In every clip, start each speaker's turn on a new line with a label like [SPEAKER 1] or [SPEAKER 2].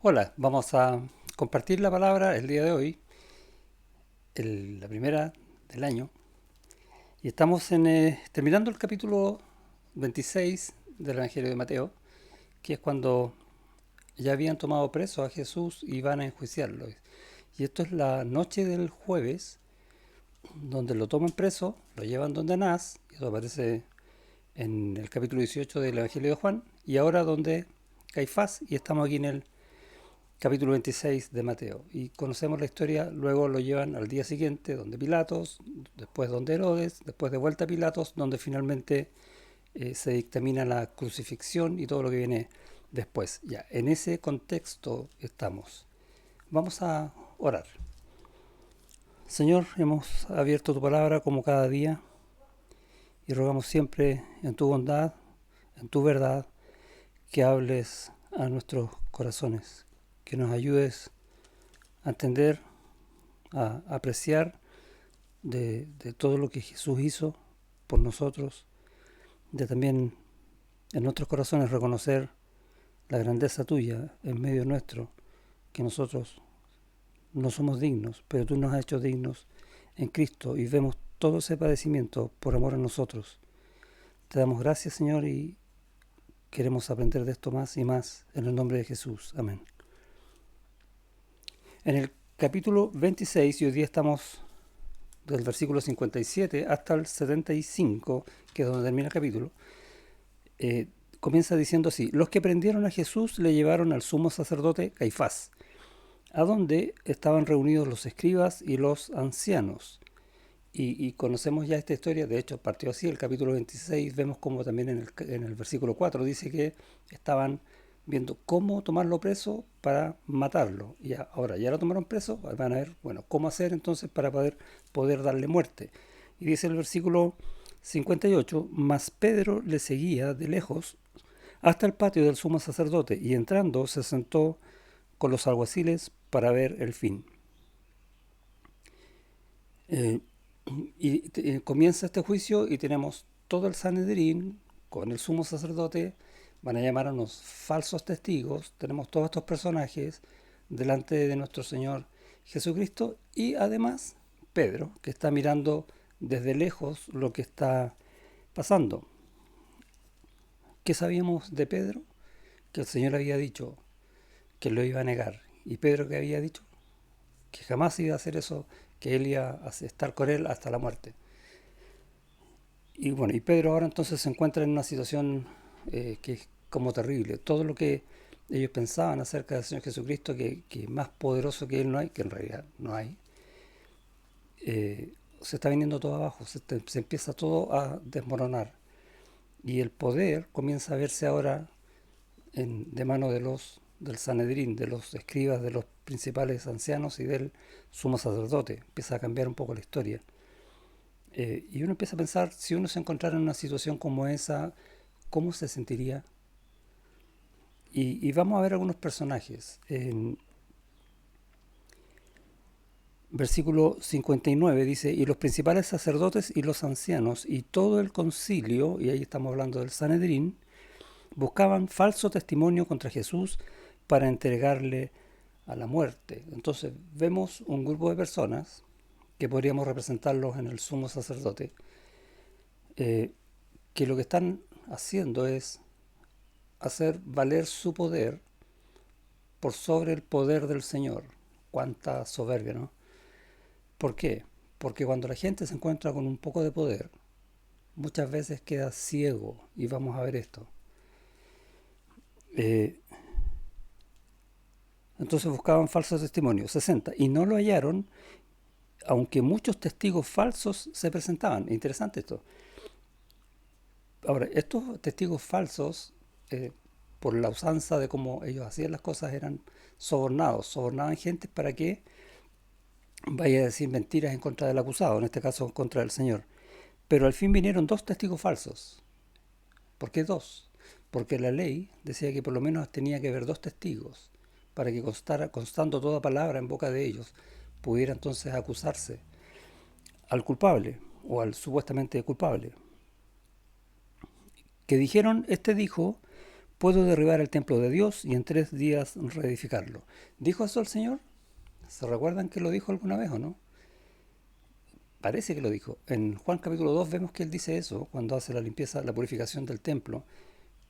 [SPEAKER 1] Hola, vamos a compartir la palabra el día de hoy, la primera del año, y estamos terminando el capítulo 26 del Evangelio de Mateo, que es cuando ya habían tomado preso a Jesús y van a enjuiciarlo. Y esto es la noche del jueves, donde lo toman preso, lo llevan donde Anás, y eso aparece en el capítulo 18 del Evangelio de Juan, y ahora donde Caifás, y estamos aquí en el capítulo 26 de Mateo. Y conocemos la historia, luego lo llevan al día siguiente, donde Pilatos, después donde Herodes, después de vuelta a Pilatos, donde finalmente se dictamina la crucifixión y todo lo que viene después. Ya, en ese contexto estamos. Vamos a orar. Señor, hemos abierto tu palabra como cada día y rogamos siempre en tu bondad, en tu verdad, que hables a nuestros corazones, que nos ayudes a entender, a apreciar de todo lo que Jesús hizo por nosotros, de también en nuestros corazones reconocer la grandeza tuya en medio nuestro, que nosotros no somos dignos, pero tú nos has hecho dignos en Cristo y vemos todo ese padecimiento por amor a nosotros. Te damos gracias, Señor, y queremos aprender de esto más y más en el nombre de Jesús. Amén. En el capítulo 26, y hoy día estamos del versículo 57 hasta el 75, que es donde termina el capítulo, eh, comienza diciendo así: los que prendieron a Jesús le llevaron al sumo sacerdote Caifás, a donde estaban reunidos los escribas y los ancianos. Y conocemos ya esta historia, de hecho partió así, el capítulo 26, vemos como también en el versículo 4 dice que estaban viendo cómo tomarlo preso para matarlo. Y ahora ya lo tomaron preso, van a ver, bueno, cómo hacer entonces para poder darle muerte. Y dice el versículo 58, mas Pedro le seguía de lejos hasta el patio del sumo sacerdote, y entrando se sentó con los alguaciles para ver el fin. Eh, Comienza este juicio y tenemos todo el Sanedrín con el sumo sacerdote, van a llamar a unos falsos testigos, tenemos todos estos personajes delante de nuestro Señor Jesucristo y además Pedro, que está mirando desde lejos lo que está pasando. ¿Qué sabíamos de Pedro? Que el Señor había dicho que lo iba a negar. ¿Y Pedro qué había dicho? Que jamás iba a hacer eso, que él iba a estar con él hasta la muerte. Y bueno, y Pedro ahora entonces se encuentra en una situación que es como terrible. Todo lo que ellos pensaban acerca del Señor Jesucristo, que más poderoso que Él no hay, que en realidad no hay, se está viniendo todo abajo, se empieza todo a desmoronar. Y el poder comienza a verse ahora de mano del Sanedrín, de los escribas, de los principales ancianos y del sumo sacerdote. Empieza a cambiar un poco la historia. Y uno empieza a pensar, si uno se encontrara en una situación como esa, ¿cómo se sentiría? Y vamos a ver algunos personajes. En versículo 59 dice, y los principales sacerdotes y los ancianos y todo el concilio, y ahí estamos hablando del Sanedrín, buscaban falso testimonio contra Jesús para entregarle a la muerte. Entonces vemos un grupo de personas que podríamos representarlos en el sumo sacerdote, eh, que lo que están haciendo es hacer valer su poder por sobre el poder del Señor. Cuánta soberbia, ¿no? ¿Por qué? Porque cuando la gente se encuentra con un poco de poder, muchas veces queda ciego, y vamos a ver esto. Eh, entonces buscaban falsos testimonios, 60, y no lo hallaron, aunque muchos testigos falsos se presentaban. Interesante esto. Ahora, estos testigos falsos, eh, por la usanza de cómo ellos hacían las cosas, eran sobornaban gente para que vaya a decir mentiras en contra del acusado, en este caso en contra del Señor. Pero al fin vinieron dos testigos falsos. ¿Por qué dos? Porque la ley decía que por lo menos tenía que haber dos testigos para que constando toda palabra en boca de ellos, pudiera entonces acusarse al culpable o al supuestamente culpable. Que dijeron, este dijo, puedo derribar el templo de Dios y en 3 días reedificarlo. ¿Dijo eso el Señor? ¿Se recuerdan que lo dijo alguna vez o no? Parece que lo dijo. En Juan capítulo 2 vemos que él dice eso cuando hace la limpieza, la purificación del templo,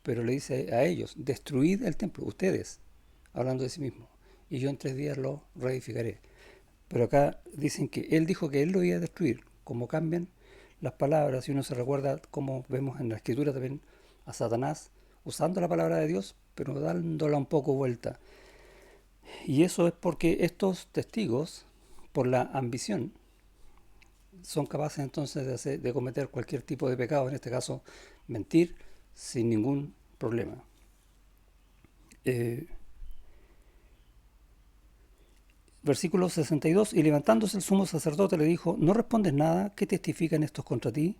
[SPEAKER 1] pero le dice a ellos, destruid el templo, ustedes, hablando de sí mismo, y yo en 3 días lo reedificaré. Pero acá dicen que él dijo que él lo iba a destruir. Como cambian las palabras, y uno se recuerda como vemos en la escritura también a Satanás usando la palabra de Dios, pero dándola un poco vuelta. Y eso es porque estos testigos, por la ambición, son capaces entonces de cometer cualquier tipo de pecado, en este caso mentir, sin ningún problema. Eh, Versículo 62, y levantándose el sumo sacerdote le dijo, ¿no respondes nada? ¿Qué testifican estos contra ti?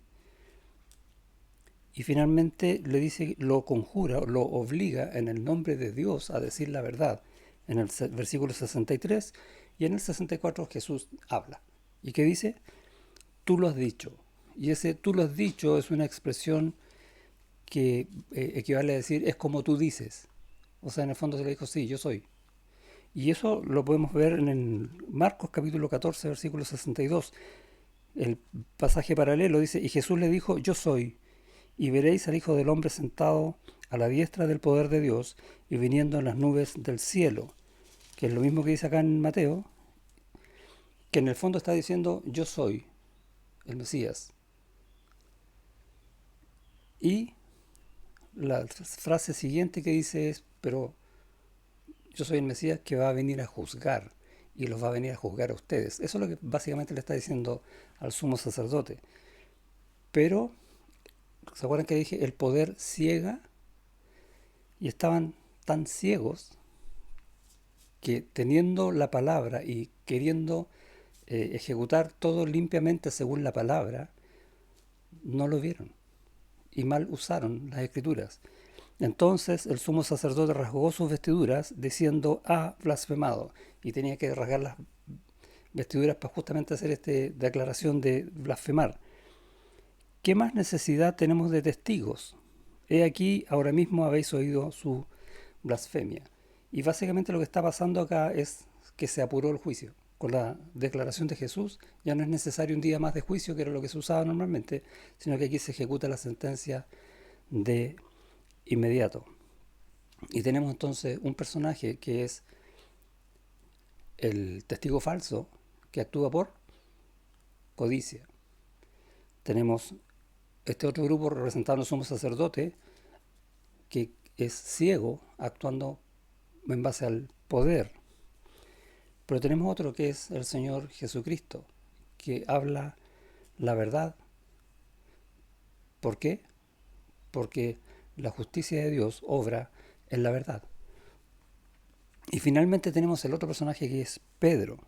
[SPEAKER 1] Y finalmente le dice, lo conjura, lo obliga en el nombre de Dios a decir la verdad. En el versículo 63 y en el 64 Jesús habla. ¿Y qué dice? Tú lo has dicho. Y ese tú lo has dicho es una expresión que equivale a decir es como tú dices. O sea, en el fondo se le dijo, sí, yo soy. Y eso lo podemos ver en el Marcos capítulo 14, versículo 62. El pasaje paralelo dice, y Jesús le dijo, yo soy, y veréis al Hijo del Hombre sentado a la diestra del poder de Dios y viniendo en las nubes del cielo, que es lo mismo que dice acá en Mateo, que en el fondo está diciendo, yo soy el Mesías. Y la frase siguiente que dice es, pero yo soy el Mesías que va a venir a juzgar y los va a venir a juzgar a ustedes. Eso es lo que básicamente le está diciendo al sumo sacerdote. Pero, ¿se acuerdan que dije? El poder ciega, y estaban tan ciegos que teniendo la palabra y queriendo ejecutar todo limpiamente según la palabra, no lo vieron y mal usaron las escrituras. Entonces el sumo sacerdote rasgó sus vestiduras diciendo, ha blasfemado, y tenía que rasgar las vestiduras para justamente hacer esta declaración de blasfemar. ¿Qué más necesidad tenemos de testigos? He aquí, ahora mismo habéis oído su blasfemia. Y básicamente lo que está pasando acá es que se apuró el juicio. Con la declaración de Jesús ya no es necesario un día más de juicio, que era lo que se usaba normalmente, sino que aquí se ejecuta la sentencia de inmediato. Y tenemos entonces un personaje que es el testigo falso, que actúa por codicia. Tenemos este otro grupo representado en el sumo sacerdote, que es ciego, actuando en base al poder. Pero tenemos otro que es el Señor Jesucristo, que habla la verdad. ¿Por qué? Porque la justicia de Dios obra en la verdad. Y finalmente tenemos el otro personaje que es Pedro.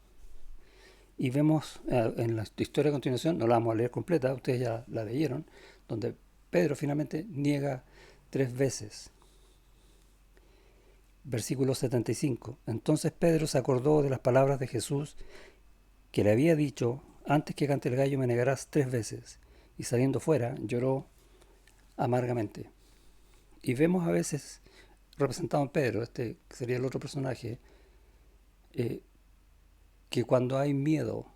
[SPEAKER 1] Y vemos en la historia a continuación, no la vamos a leer completa, ustedes ya la leyeron, donde Pedro finalmente niega 3 veces. Versículo 75. Entonces Pedro se acordó de las palabras de Jesús que le había dicho, antes que cante el gallo me negarás 3 veces. Y saliendo fuera, lloró amargamente. Y vemos a veces representado en Pedro, este sería el otro personaje, eh, que cuando hay miedo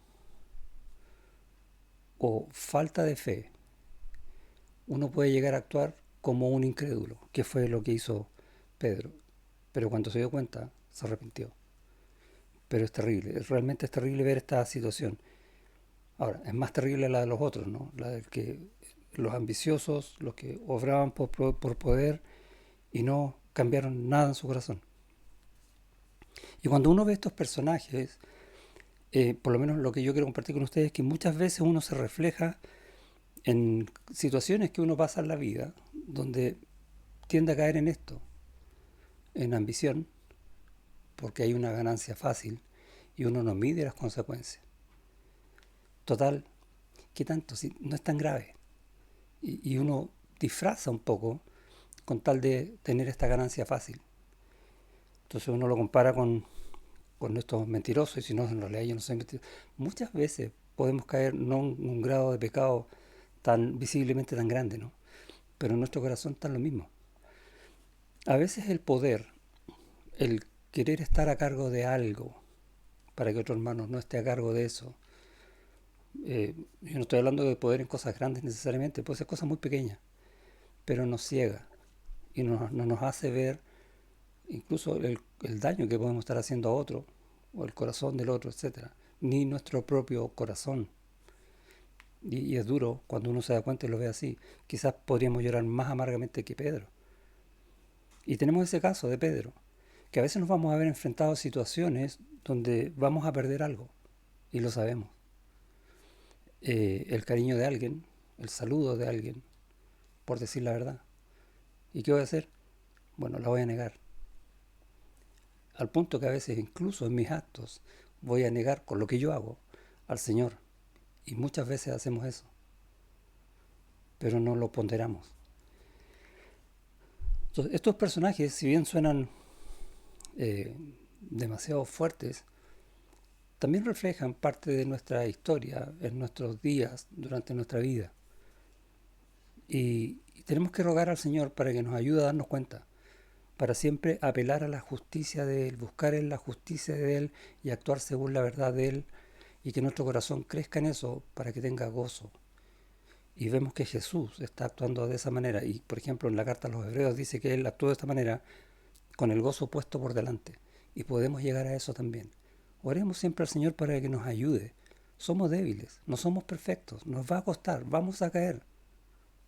[SPEAKER 1] o falta de fe, uno puede llegar a actuar como un incrédulo, que fue lo que hizo Pedro. Pero cuando se dio cuenta, se arrepintió. Pero es terrible, realmente es terrible ver esta situación. Ahora, es más terrible la de los otros, ¿no? La de que los ambiciosos, los que obraban por poder y no cambiaron nada en su corazón. Y cuando uno ve estos personajes, por lo menos lo que yo quiero compartir con ustedes es que muchas veces uno se refleja en situaciones que uno pasa en la vida, donde tiende a caer en esto, en ambición, porque hay una ganancia fácil y uno no mide las consecuencias. Total, ¿qué tanto? Si no es tan grave. Y uno disfraza un poco con tal de tener esta ganancia fácil. Entonces uno lo compara con estos mentirosos, y si no, en realidad yo no soy mentiroso. Muchas veces podemos caer no en un grado de pecado tan visiblemente tan grande, ¿no? Pero en nuestro corazón está lo mismo. A veces el poder, el querer estar a cargo de algo, para que otro hermano no esté a cargo de eso. Yo no estoy hablando de poder en cosas grandes necesariamente, puede ser cosas muy pequeñas, pero nos ciega y no nos hace ver incluso el daño que podemos estar haciendo a otro, o el corazón del otro, etcétera, ni nuestro propio corazón. Y es duro cuando uno se da cuenta y lo ve así. Quizás podríamos llorar más amargamente que Pedro. Y tenemos ese caso de Pedro, que a veces nos vamos a ver enfrentados a situaciones donde vamos a perder algo, y lo sabemos. El cariño de alguien, el saludo de alguien, por decir la verdad. ¿Y qué voy a hacer? Bueno, la voy a negar. Al punto que a veces, incluso en mis actos, voy a negar con lo que yo hago al Señor. Y muchas veces hacemos eso, pero no lo ponderamos. Entonces, estos personajes, si bien suenan eh, demasiado fuertes, también reflejan parte de nuestra historia en nuestros días, durante nuestra vida. Y tenemos que rogar al Señor para que nos ayude a darnos cuenta, para siempre apelar a la justicia de Él, buscar en la justicia de Él y actuar según la verdad de Él, y que nuestro corazón crezca en eso para que tenga gozo. Y vemos que Jesús está actuando de esa manera, y por ejemplo en la carta a los Hebreos dice que Él actuó de esta manera con el gozo puesto por delante, y podemos llegar a eso también. Oremos siempre al Señor para que nos ayude. Somos débiles, no somos perfectos, nos va a costar, vamos a caer,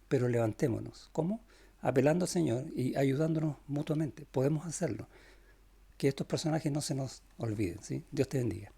[SPEAKER 1] pero levantémonos. ¿Cómo? Apelando al Señor y ayudándonos mutuamente. Podemos hacerlo. Que estos personajes no se nos olviden, ¿sí? Dios te bendiga.